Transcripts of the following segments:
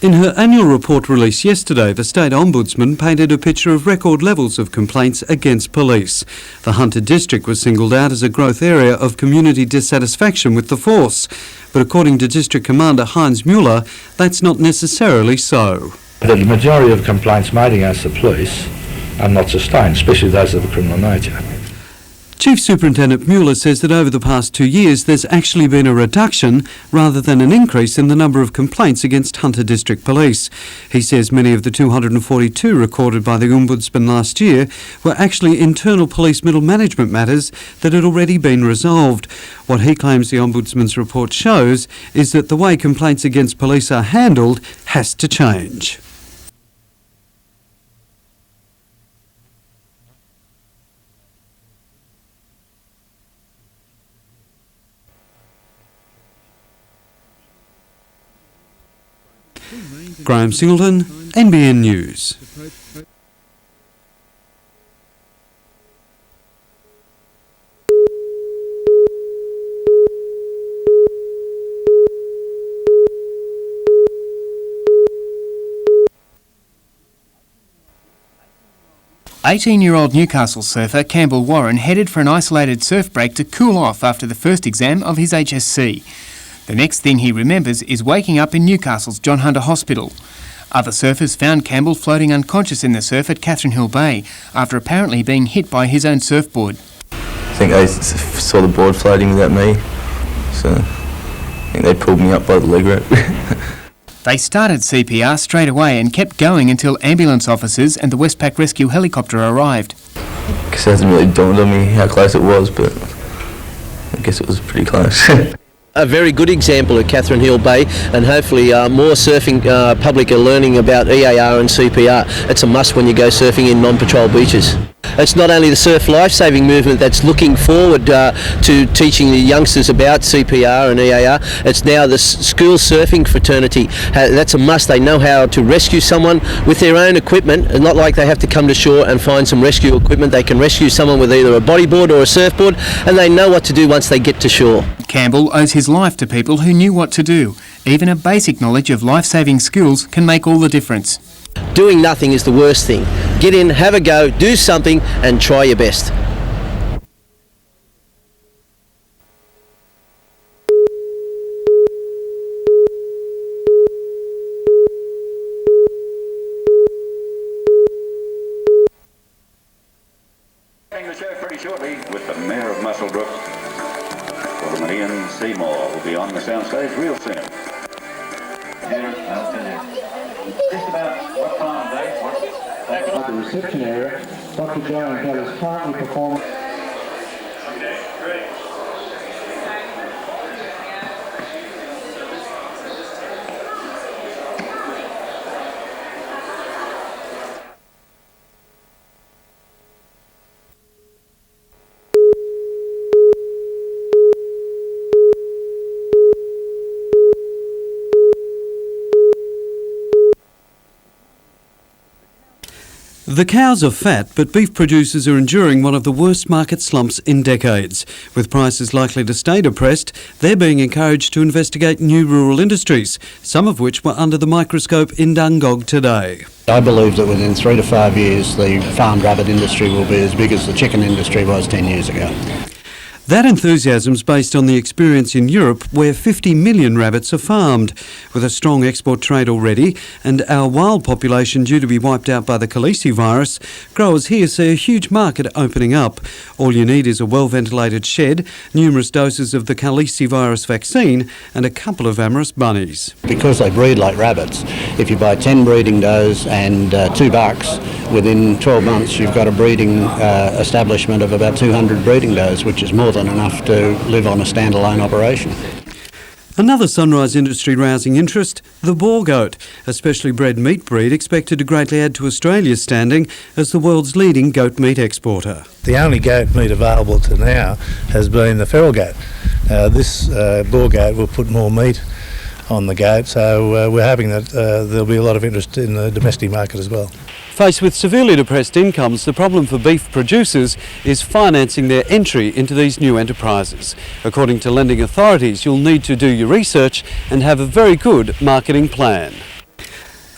In her annual report released yesterday, the State Ombudsman painted a picture of record levels of complaints against police. The Hunter district was singled out as a growth area of community dissatisfaction with the force. But according to District Commander Heinz Mueller, that's not necessarily so. The majority of complaints made against the police are not sustained, especially those of a criminal nature. Chief Superintendent Mueller says that over the past 2 years there's actually been a reduction rather than an increase in the number of complaints against Hunter District Police. He says many of the 242 recorded by the Ombudsman last year were actually internal police middle management matters that had already been resolved. What he claims the Ombudsman's report shows is that the way complaints against police are handled has to change. Graham Singleton, NBN News. 18-year-old Newcastle surfer Campbell Warren headed for an isolated surf break to cool off after the first exam of his HSC. The next thing he remembers is waking up in Newcastle's John Hunter Hospital. Other surfers found Campbell floating unconscious in the surf at Catherine Hill Bay after apparently being hit by his own surfboard. I think they saw the board floating without me, so I think they pulled me up by the leg rope. They started CPR straight away and kept going until ambulance officers and the Westpac rescue helicopter arrived. Because it hasn't really dawned on me how close it was, but I guess it was pretty close. A very good example at Catherine Hill Bay, and hopefully more surfing public are learning about EAR and CPR. It's a must when you go surfing in non-patrol beaches. It's not only the surf lifesaving movement that's looking forward to teaching the youngsters about CPR and EAR, it's now the school surfing fraternity. That's a must. They know how to rescue someone with their own equipment, and not like they have to come to shore and find some rescue equipment. They can rescue someone with either a bodyboard or a surfboard, and they know what to do once they get to shore. Campbell owes his life to people who knew what to do. Even a basic knowledge of life-saving skills can make all the difference. Doing nothing is the worst thing. Get in, have a go, do something and try your best. The show pretty shortly with the Mayor of Muswellbrook, Ian Seymour, will be on the soundstage real soon. Just about what time of day? At the reception area, Dr. Joan Bell is currently performing. Okay, great. The cows are fat, but beef producers are enduring one of the worst market slumps in decades. With prices likely to stay depressed, they're being encouraged to investigate new rural industries, some of which were under the microscope in Dungog today. I believe that within 3 to 5 years the farmed rabbit industry will be as big as the chicken industry was 10 years ago. That enthusiasm's based on the experience in Europe where 50 million rabbits are farmed. With a strong export trade already and our wild population due to be wiped out by the Khaleesi virus, growers here see a huge market opening up. All you need is a well-ventilated shed, numerous doses of the Khaleesi virus vaccine and a couple of amorous bunnies. Because they breed like rabbits, if you buy 10 breeding does and $2, within 12 months you've got a breeding establishment of about 200 breeding does, which is more than enough to live on a standalone operation. Another sunrise industry rousing interest, the boar goat, a specially bred meat breed expected to greatly add to Australia's standing as the world's leading goat meat exporter. The only goat meat available to now has been the feral goat. This boar goat will put more meat on the goat, so we're hoping that there'll be a lot of interest in the domestic market as well. Faced with severely depressed incomes, the problem for beef producers is financing their entry into these new enterprises. According to lending authorities, you'll need to do your research and have a very good marketing plan.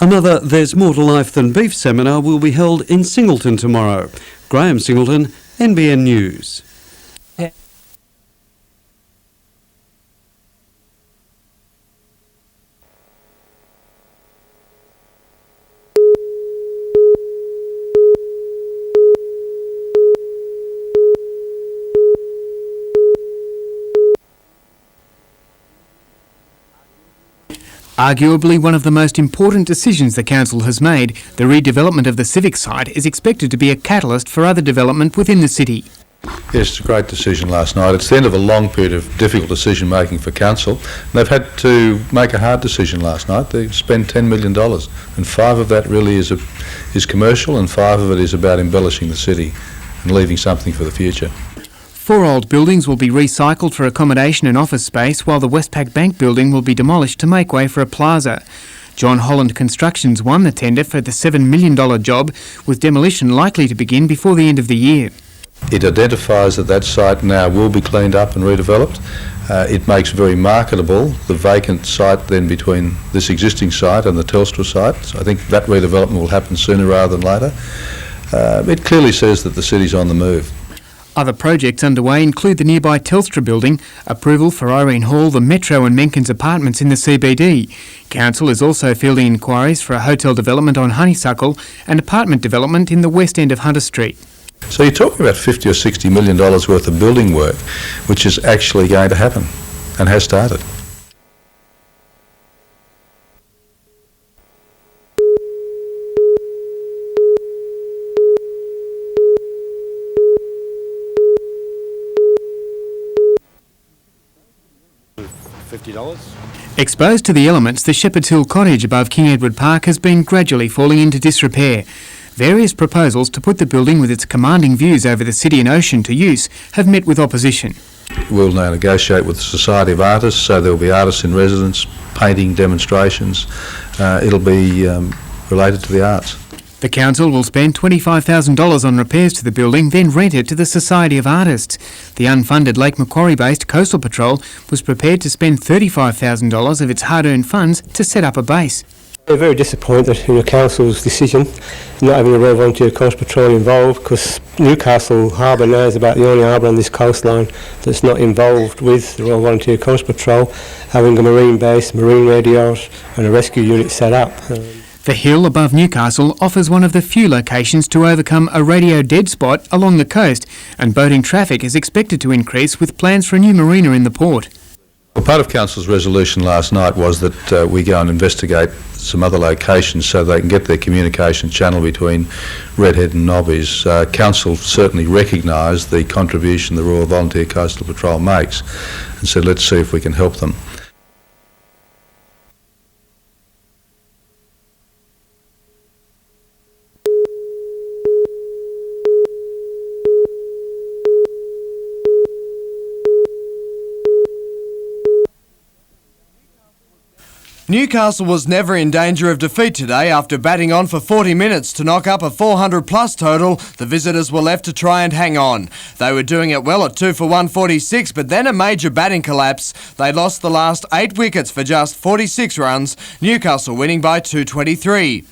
Another There's More to Life Than Beef seminar will be held in Singleton tomorrow. Graham Singleton, NBN News. Arguably one of the most important decisions the council has made, the redevelopment of the civic site is expected to be a catalyst for other development within the city. Yes, it's a great decision last night. It's the end of a long period of difficult decision making for council. They've had to make a hard decision last night. They spent $10 million, and 5 of that really is commercial, and 5 of it is about embellishing the city and leaving something for the future. 4 old buildings will be recycled for accommodation and office space, while the Westpac Bank building will be demolished to make way for a plaza. John Holland Constructions won the tender for the $7 million job, with demolition likely to begin before the end of the year. It identifies that site now will be cleaned up and redeveloped. It makes very marketable the vacant site then between this existing site and the Telstra site. So I think that redevelopment will happen sooner rather than later. It clearly says that the city's on the move. Other projects underway include the nearby Telstra building, approval for Irene Hall, the Metro and Menkins apartments in the CBD. Council is also fielding inquiries for a hotel development on Honeysuckle and apartment development in the west end of Hunter Street. So you're talking about $50 or $60 million worth of building work, which is actually going to happen and has started. $50. Exposed to the elements, the Shepherd's Hill cottage above King Edward Park has been gradually falling into disrepair. Various proposals to put the building with its commanding views over the city and ocean to use have met with opposition. We'll now negotiate with the Society of Artists, so there'll be artists in residence, painting demonstrations. It'll be related to the arts. The council will spend $25,000 on repairs to the building, then rent it to the Society of Artists. The unfunded Lake Macquarie-based Coastal Patrol was prepared to spend $35,000 of its hard-earned funds to set up a base. We're very disappointed in the council's decision not having a Royal Volunteer Coast Patrol involved, because Newcastle Harbour now is about the only harbour on this coastline that's not involved with the Royal Volunteer Coast Patrol, having a marine base, marine radios and a rescue unit set up. The hill above Newcastle offers one of the few locations to overcome a radio dead spot along the coast, and boating traffic is expected to increase with plans for a new marina in the port. Well, part of Council's resolution last night was that we go and investigate some other locations so they can get their communication channel between Redhead and Nobbies. Council certainly recognised the contribution the Royal Volunteer Coastal Patrol makes and said let's see if we can help them. Newcastle was never in danger of defeat today after batting on for 40 minutes to knock up a 400-plus total. The visitors were left to try and hang on. They were doing it well at 2 for 146, but then a major batting collapse. They lost the last 8 wickets for just 46 runs, Newcastle winning by 223.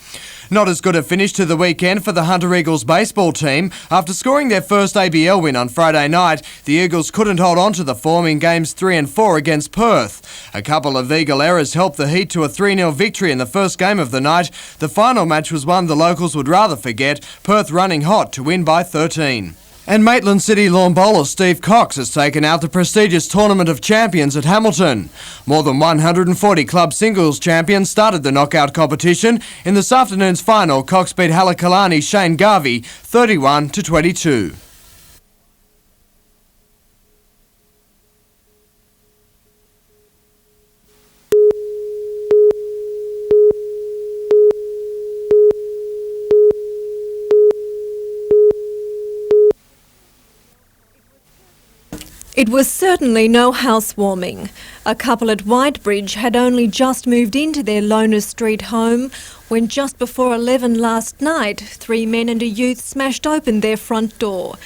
Not as good a finish to the weekend for the Hunter Eagles baseball team. After scoring their first ABL win on Friday night, the Eagles couldn't hold on to the form in games 3 and 4 against Perth. A couple of Eagle errors helped the Heat to a 3-0 victory in the first game of the night. The final match was one the locals would rather forget, Perth running hot to win by 13. And Maitland City lawn bowler Steve Cox has taken out the prestigious Tournament of Champions at Hamilton. More than 140 club singles champions started the knockout competition. In this afternoon's final, Cox beat Halakalani's Shane Garvey 31-22. It was certainly no housewarming. A couple at Whitebridge had only just moved into their Loner Street home when just before 11 last night, 3 men and a youth smashed open their front door.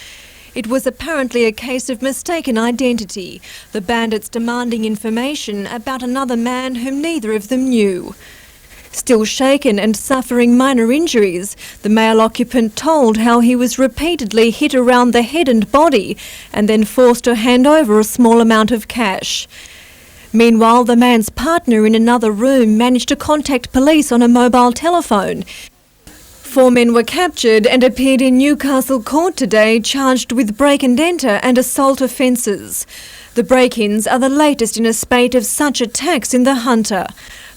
It was apparently a case of mistaken identity, the bandits demanding information about another man whom neither of them knew. Still shaken and suffering minor injuries, the male occupant told how he was repeatedly hit around the head and body and then forced to hand over a small amount of cash. Meanwhile, the man's partner in another room managed to contact police on a mobile telephone. 4 men were captured and appeared in Newcastle court today, charged with break and enter and assault offences. The break-ins are the latest in a spate of such attacks in the Hunter.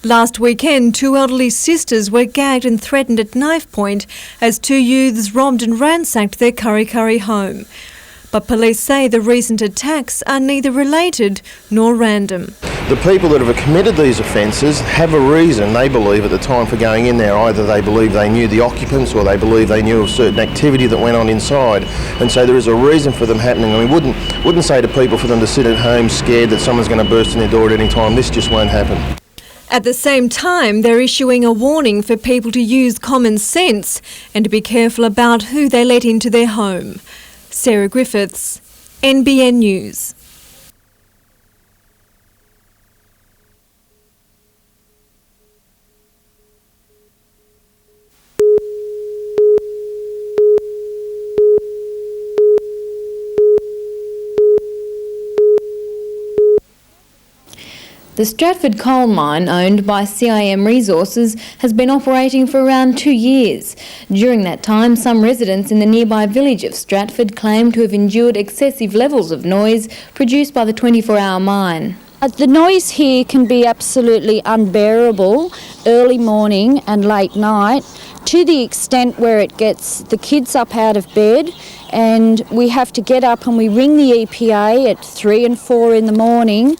Last weekend, 2 elderly sisters were gagged and threatened at knife point as 2 youths robbed and ransacked their Kurri home. But police say the recent attacks are neither related nor random. The people that have committed these offences have a reason, they believe, at the time for going in there. Either they believe they knew the occupants or they believe they knew of certain activity that went on inside. And so there is a reason for them happening. I mean, wouldn't say to people for them to sit at home scared that someone's going to burst in their door at any time. This just won't happen. At the same time, they're issuing a warning for people to use common sense and to be careful about who they let into their home. Sarah Griffiths, NBN News. The Stratford coal mine, owned by CIM Resources, has been operating for around 2 years. During that time, some residents in the nearby village of Stratford claim to have endured excessive levels of noise produced by the 24-hour mine. The noise here can be absolutely unbearable early morning and late night, to the extent where it gets the kids up out of bed, and we have to get up and we ring the EPA at 3 and 4 in the morning.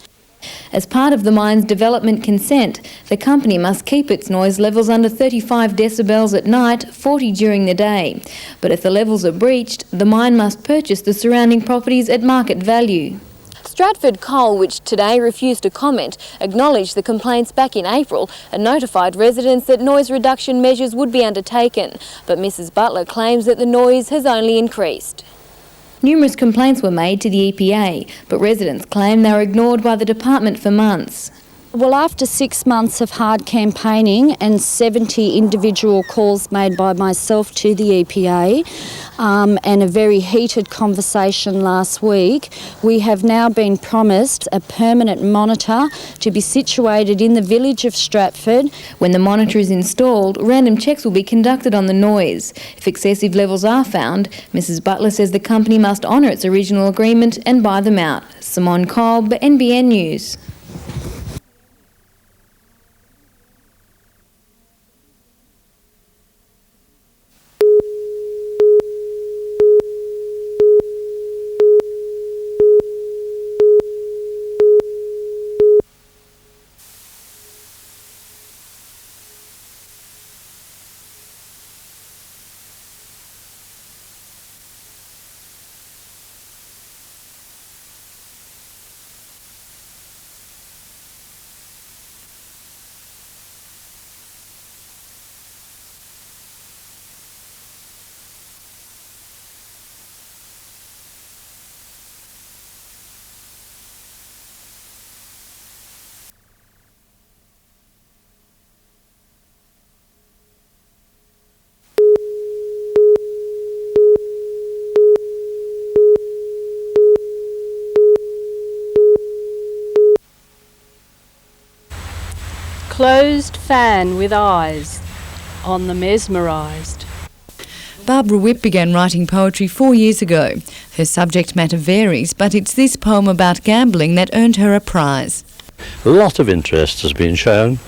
As part of the mine's development consent, the company must keep its noise levels under 35 decibels at night, 40 during the day. But if the levels are breached, the mine must purchase the surrounding properties at market value. Stratford Coal, which today refused to comment, acknowledged the complaints back in April and notified residents that noise reduction measures would be undertaken. But Mrs Butler claims that the noise has only increased. Numerous complaints were made to the EPA, but residents claim they were ignored by the department for months. Well, after 6 months of hard campaigning and 70 individual calls made by myself to the EPA and a very heated conversation last week, we have now been promised a permanent monitor to be situated in the village of Stratford. When the monitor is installed, random checks will be conducted on the noise. If excessive levels are found, Mrs Butler says the company must honour its original agreement and buy them out. Simone Cobb, NBN News. Closed fan with eyes on the mesmerised. Barbara Whipp began writing poetry 4 years ago. Her subject matter varies, but it's this poem about gambling that earned her a prize. A lot of interest has been shown.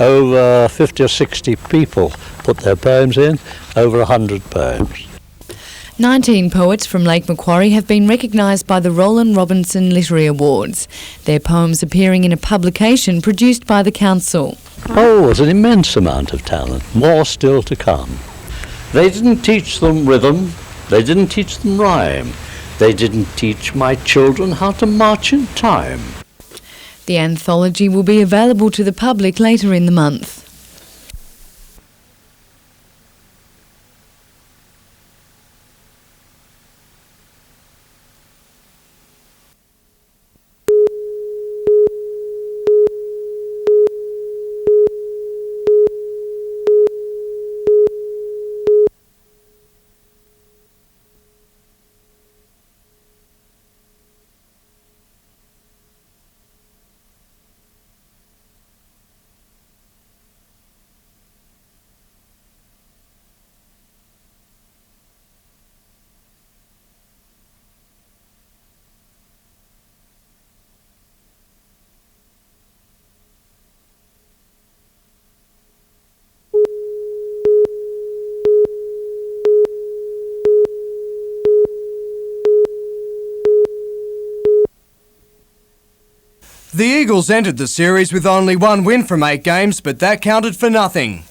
Over 50 or 60 people put their poems in, over 100 poems. 19 poets from Lake Macquarie have been recognised by the Roland Robinson Literary Awards. Their poems appearing in a publication produced by the council. Oh, there's an immense amount of talent, more still to come. They didn't teach them rhythm, they didn't teach them rhyme, they didn't teach my children how to march in time. The anthology will be available to the public later in the month. The Eagles entered the series with only one win from 8 games, but that counted for nothing.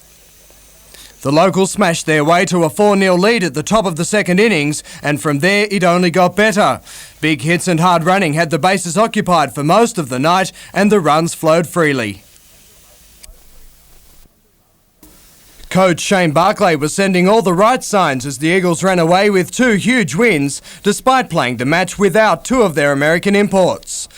The Locals smashed their way to a 4-0 lead at the top of the second innings, and from there it only got better. Big hits and hard running had the bases occupied for most of the night, and the runs flowed freely. Coach Shane Barclay was sending all the right signs as the Eagles ran away with 2 huge wins, despite playing the match without 2 of their American imports.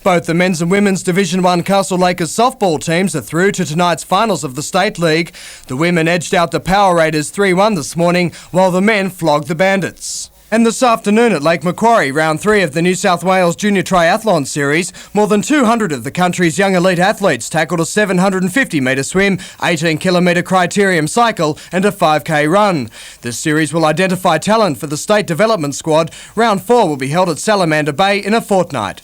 Both the men's and women's Division 1 Castle Lakers softball teams are through to tonight's finals of the State League. The women edged out the Power Raiders 3-1 this morning, while the men flogged the Bandits. And this afternoon at Lake Macquarie, round 3 of the New South Wales Junior Triathlon Series, more than 200 of the country's young elite athletes tackled a 750-metre swim, 18-kilometre criterium cycle and a 5k run. This series will identify talent for the State Development Squad. Round 4 will be held at Salamander Bay in a fortnight.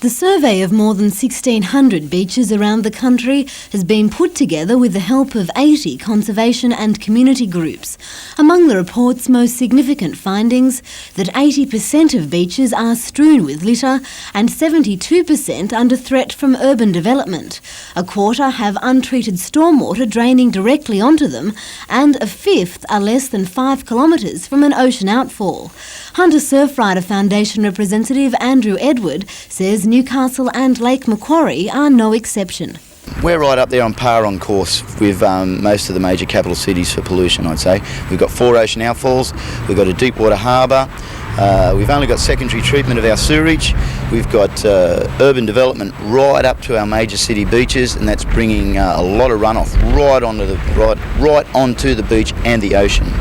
The survey of more than 1,600 beaches around the country has been put together with the help of 80 conservation and community groups. Among the report's most significant findings, that 80% of beaches are strewn with litter and 72% under threat from urban development. A quarter have untreated stormwater draining directly onto them, and a fifth are less than 5 kilometres from an ocean outfall. Hunter Surfrider Foundation representative Andrew Edward says Newcastle and Lake Macquarie are no exception. We're right up there on par on course with most of the major capital cities for pollution, I'd say. We've got 4 ocean outfalls, we've got a deep water harbour, we've only got secondary treatment of our sewerage, we've got urban development right up to our major city beaches, and that's bringing a lot of runoff right onto the beach and the ocean.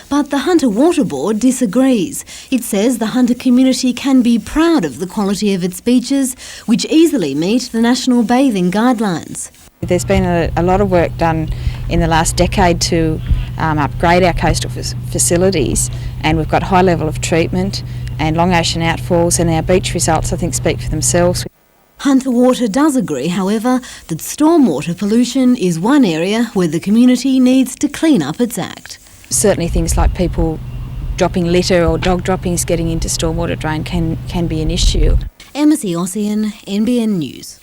But the Hunter Water Board disagrees. It says the Hunter community can be proud of the quality of its beaches, which easily meet the national bathing guidelines. There's been a lot of work done in the last decade to upgrade our coastal facilities, and we've got high level of treatment and long ocean outfalls, and our beach results I think speak for themselves. Hunter Water does agree, however, that stormwater pollution is one area where the community needs to clean up its act. Certainly things like people dropping litter or dog droppings getting into stormwater drain can be an issue. Emma Ossian, NBN News.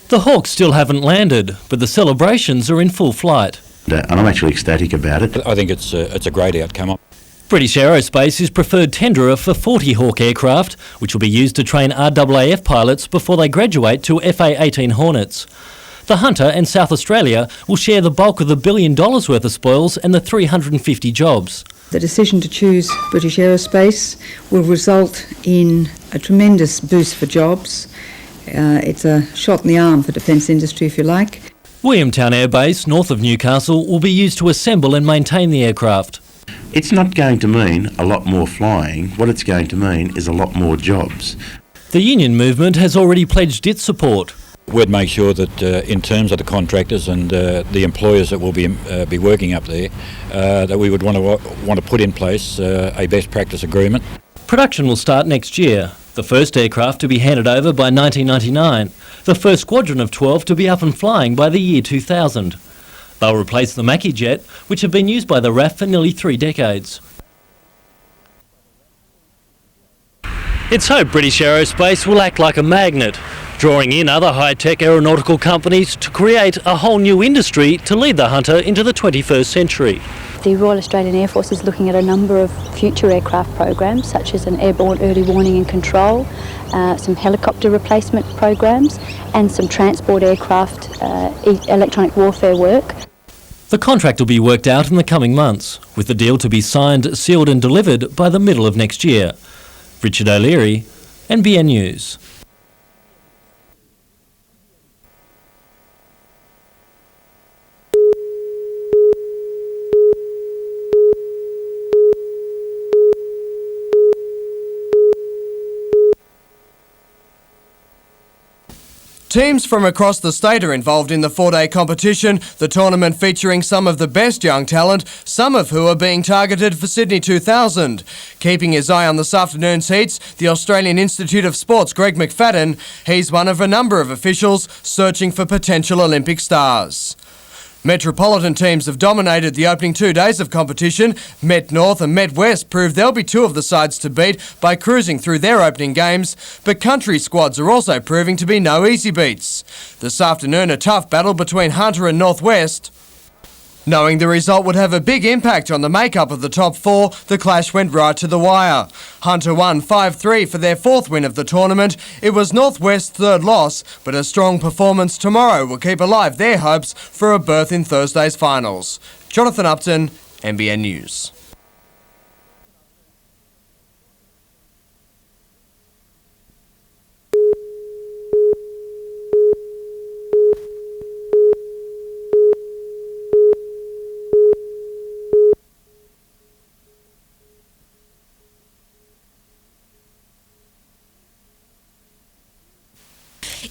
The Hawks still haven't landed, but the celebrations are in full flight. And I'm actually ecstatic about it. I think it's a great outcome. British Aerospace is preferred tenderer for 40 Hawk aircraft, which will be used to train RAAF pilots before they graduate to FA-18 Hornets. The Hunter and South Australia will share the bulk of the $1 billion worth of spoils and the 350 jobs. The decision to choose British Aerospace will result in a tremendous boost for jobs. It's a shot in the arm for defence industry, if you like. Williamtown Air Base, north of Newcastle, will be used to assemble and maintain the aircraft. It's not going to mean a lot more flying. What it's going to mean is a lot more jobs. The union movement has already pledged its support. We'd make sure that in terms of the contractors and the employers that will be working up there, that we would want to put in place a best practice agreement. Production will start next year. The first aircraft to be handed over by 1999. The first squadron of 12 to be up and flying by the year 2000. They'll replace the Mackie jet, which have been used by the RAF for nearly 3 decades. It's hoped British Aerospace will act like a magnet, drawing in other high-tech aeronautical companies to create a whole new industry to lead the Hunter into the 21st century. The Royal Australian Air Force is looking at a number of future aircraft programs, such as an airborne early warning and control, some helicopter replacement programs, and some transport aircraft electronic warfare work. The contract will be worked out in the coming months, with the deal to be signed, sealed and delivered by the middle of next year. Richard O'Leary, NBN News. Teams from across the state are involved in the 4-day competition, the tournament featuring some of the best young talent, some of who are being targeted for Sydney 2000. Keeping his eye on this afternoon's heats, the Australian Institute of Sport's Greg McFadden. He's one of a number of officials searching for potential Olympic stars. Metropolitan teams have dominated the opening 2 days of competition. Met North and Met West proved they'll be two of the sides to beat by cruising through their opening games, but country squads are also proving to be no easy beats. This afternoon, a tough battle between Hunter and North West. Knowing the result would have a big impact on the makeup of the top four, the clash went right to the wire. Hunter won 5-3 for their 4th win of the tournament. It was North West's 3rd loss, but a strong performance tomorrow will keep alive their hopes for a berth in Thursday's finals. Jonathan Upton, NBN News.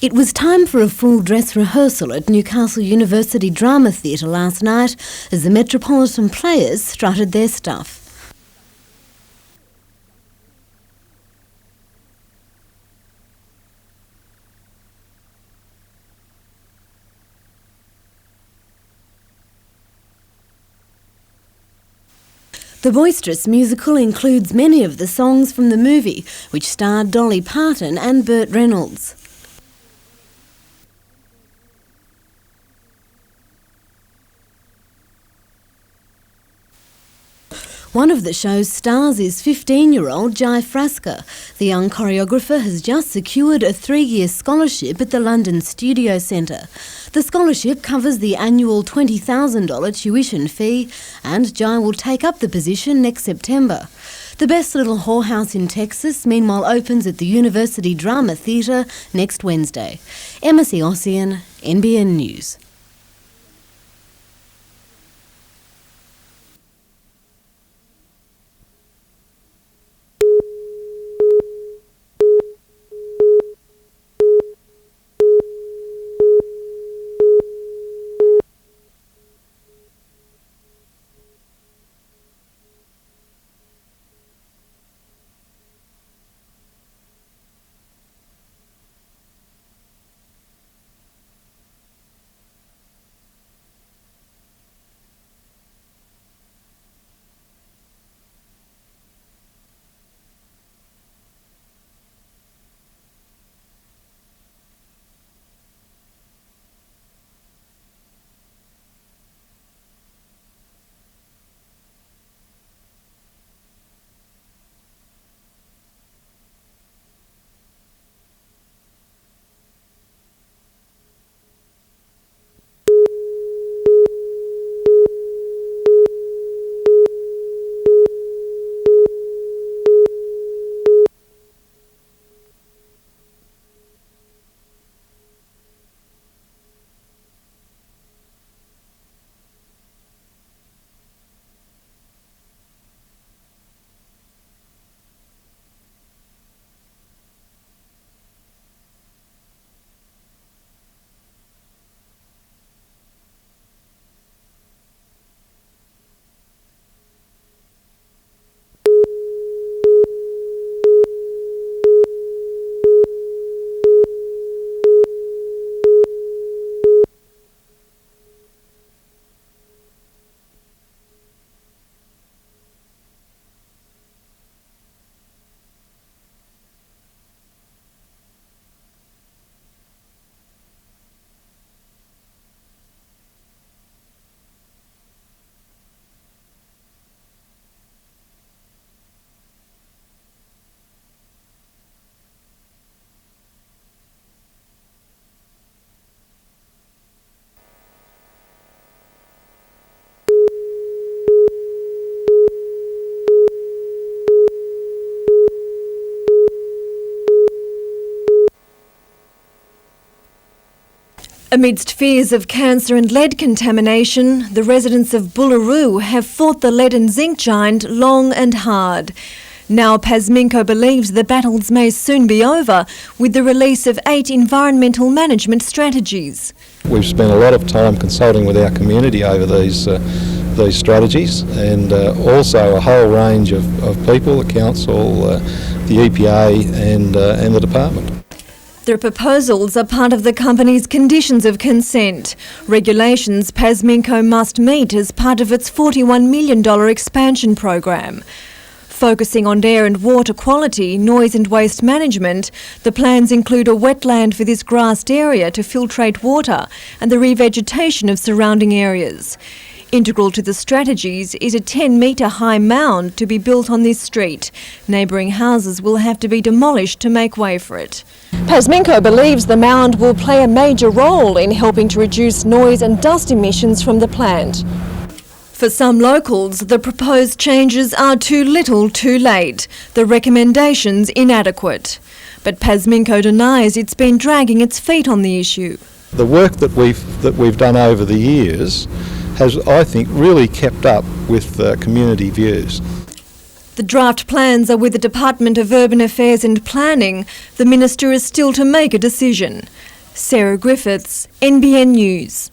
It was time for a full dress rehearsal at Newcastle University Drama Theatre last night as the Metropolitan Players strutted their stuff. The boisterous musical includes many of the songs from the movie, which starred Dolly Parton and Burt Reynolds. One of the show's stars is 15-year-old Jai Frasca. The young choreographer has just secured a 3-year scholarship at the London Studio Centre. The scholarship covers the annual $20,000 tuition fee, and Jai will take up the position next September. The Best Little Whorehouse in Texas, meanwhile, opens at the University Drama Theatre next Wednesday. Emma Ossian, NBN News. Amidst fears of cancer and lead contamination, the residents of Bullaroo have fought the lead and zinc giant long and hard. Now Pasminco believes the battles may soon be over with the release of 8 environmental management strategies. We've spent a lot of time consulting with our community over these strategies, and also a whole range of people, the council, the EPA and the department. The proposals are part of the company's conditions of consent, regulations Pasminco must meet as part of its $41 million expansion program. Focusing on air and water quality, noise and waste management, the plans include a wetland for this grassed area to filtrate water and the revegetation of surrounding areas. Integral to the strategies is a 10-metre high mound to be built on this street. Neighbouring houses will have to be demolished to make way for it. Pasminco believes the mound will play a major role in helping to reduce noise and dust emissions from the plant. For some locals, the proposed changes are too little too late, the recommendations inadequate. But Pasminco denies it's been dragging its feet on the issue. The work that we've done over the years has, I think, really kept up with community views. The draft plans are with the Department of Urban Affairs and Planning. The Minister is still to make a decision. Sarah Griffiths, NBN News.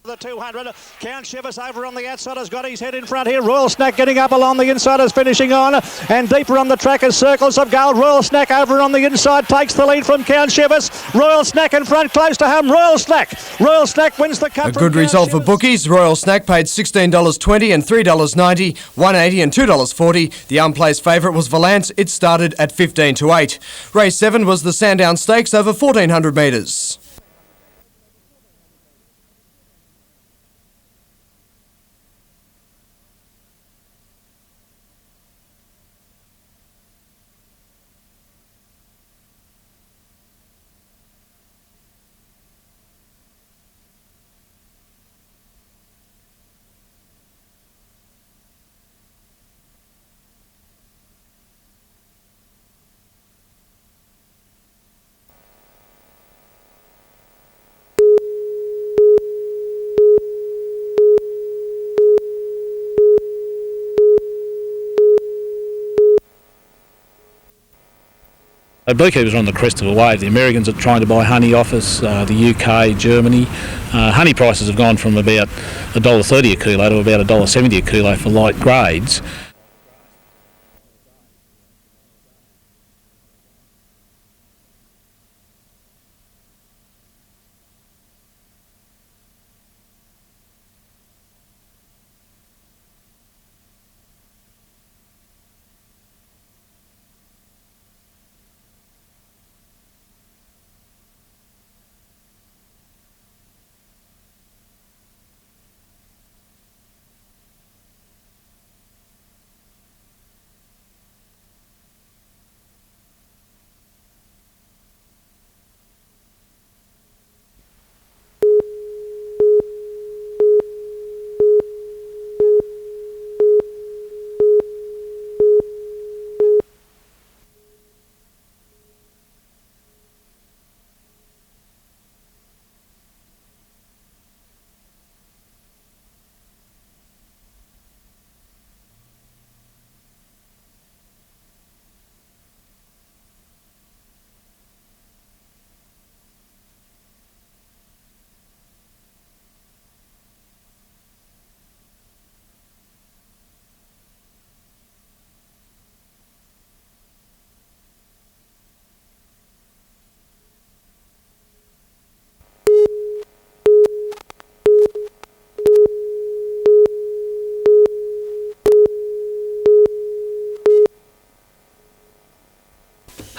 The 200, Count Shivers over on the outside has got his head in front here. Royal Snack getting up along the inside is finishing on, and deeper on the track is Circles of Gold. Royal Snack over on the inside takes the lead from Count Shivers. Royal Snack in front, close to home. Royal Snack wins the cup. A good result for bookies. Royal Snack paid $16.20 and $3.90, $1.80 and $2.40. The unplaced favourite was Valance. It started at 15-8. Race 7 was the Sandown Stakes over 1,400 metres. Beekeepers are on the crest of a wave. The Americans are trying to buy honey off us, the UK, Germany. Honey prices have gone from about $1.30 a kilo to about $1.70 a kilo for light grades.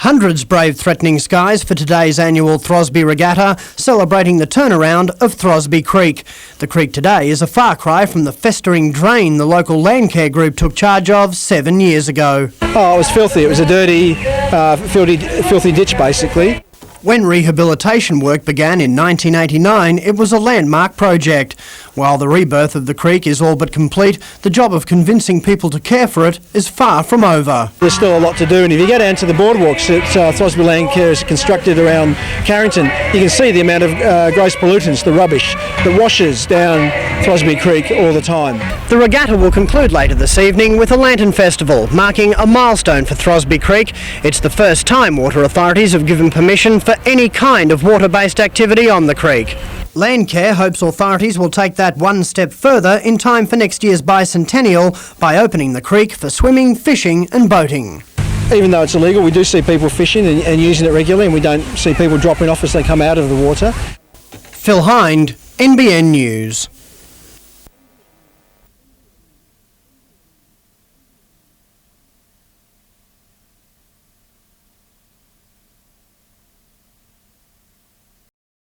Hundreds braved threatening skies for today's annual Throsby Regatta, celebrating the turnaround of Throsby Creek. The creek today is a far cry from the festering drain the local Landcare group took charge of 7 years ago. Oh, it was filthy. It was a dirty, filthy ditch, basically. When rehabilitation work began in 1989, it was a landmark project. While the rebirth of the creek is all but complete, the job of convincing people to care for it is far from over. There's still a lot to do, and if you go down to the boardwalks that Throsby Landcare has constructed around Carrington, you can see the amount of gross pollutants, the rubbish that washes down Throsby Creek all the time. The regatta will conclude later this evening with a lantern festival, marking a milestone for Throsby Creek. It's the first time water authorities have given permission for any kind of water-based activity on the creek. Landcare hopes authorities will take that one step further in time for next year's bicentennial by opening the creek for swimming, fishing and boating. Even though it's illegal, we do see people fishing and using it regularly, and we don't see people dropping off as they come out of the water. Phil Hind, NBN News.